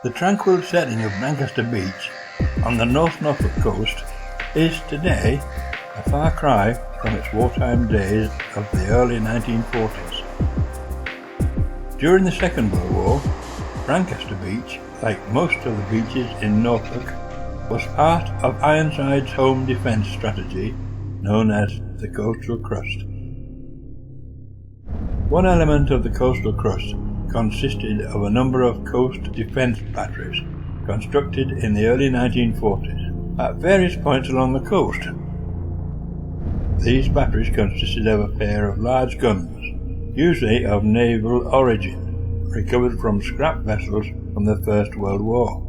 The tranquil setting of Brancaster Beach on the North Norfolk coast is today a far cry from its wartime days of the early 1940s. During the Second World War, Brancaster Beach, like most of the beaches in Norfolk, was part of Ironside's home defence strategy known as the Coastal Crust. One element of the Coastal Crust consisted of a number of coast defence batteries constructed in the early 1940s at various points along the coast. These batteries consisted of a pair of large guns, usually of naval origin, recovered from scrap vessels from the First World War.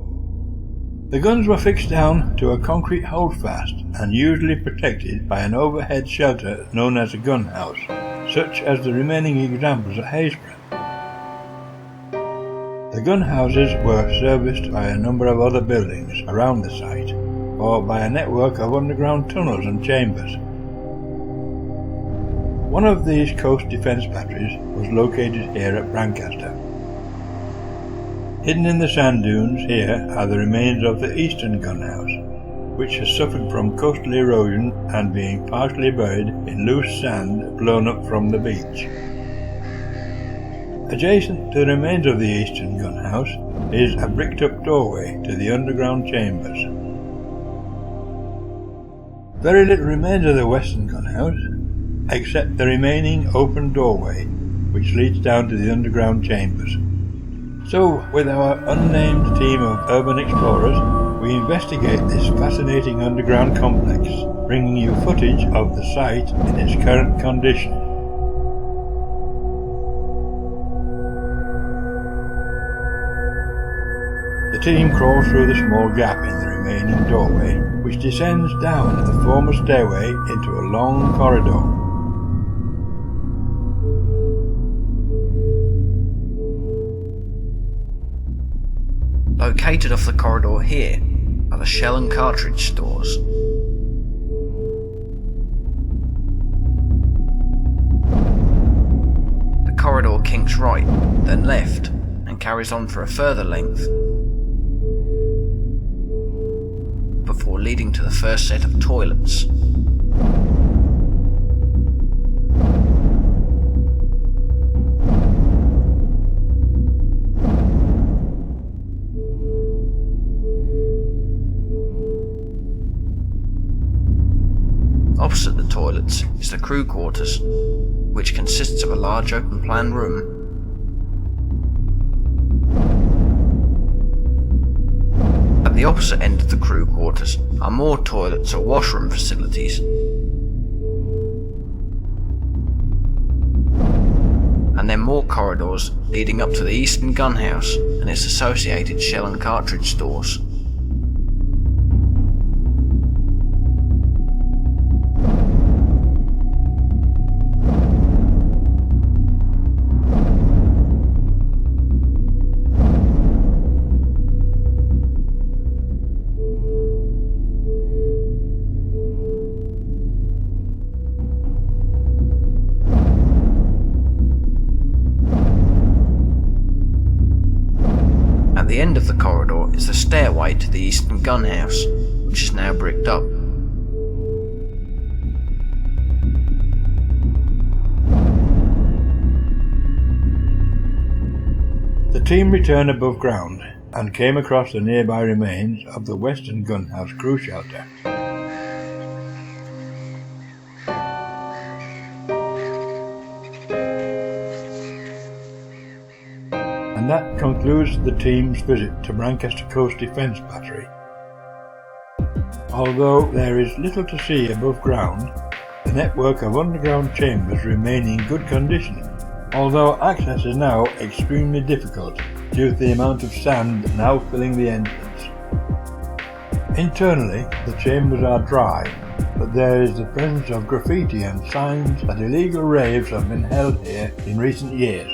The guns were fixed down to a concrete holdfast and usually protected by an overhead shelter known as a gun house, such as the remaining examples at Haysborough. The gun houses were serviced by a number of other buildings around the site, or by a network of underground tunnels and chambers. One of these coast defence batteries was located here at Brancaster. Hidden in the sand dunes here are the remains of the eastern gun house, which has suffered from coastal erosion and being partially buried in loose sand blown up from the beach. Adjacent to the remains of the eastern gun house is a bricked-up doorway to the underground chambers. Very little remains of the western gun house, except the remaining open doorway which leads down to the underground chambers. So, with our unnamed team of urban explorers, we investigate this fascinating underground complex, bringing you footage of the site in its current condition. The team crawls through the small gap in the remaining doorway, which descends down the former stairway into a long corridor. Located off the corridor here are the shell and cartridge stores. The corridor kinks right, then left, and carries on for a further length, before leading to the first set of toilets. Opposite the toilets is the crew quarters, which consists of a large open-plan room. At the opposite end of the crew quarters are more toilets or washroom facilities. And then more corridors leading up to the eastern gun house and its associated shell and cartridge stores. At the end of the corridor is the stairway to the eastern gun house, which is now bricked up. The team returned above ground and came across the nearby remains of the western gun house crew shelter. And that concludes the team's visit to Brancaster Coast Defence Battery. Although there is little to see above ground, the network of underground chambers remain in good condition, although access is now extremely difficult due to the amount of sand now filling the entrance. Internally, the chambers are dry, but there is the presence of graffiti and signs that illegal raves have been held here in recent years.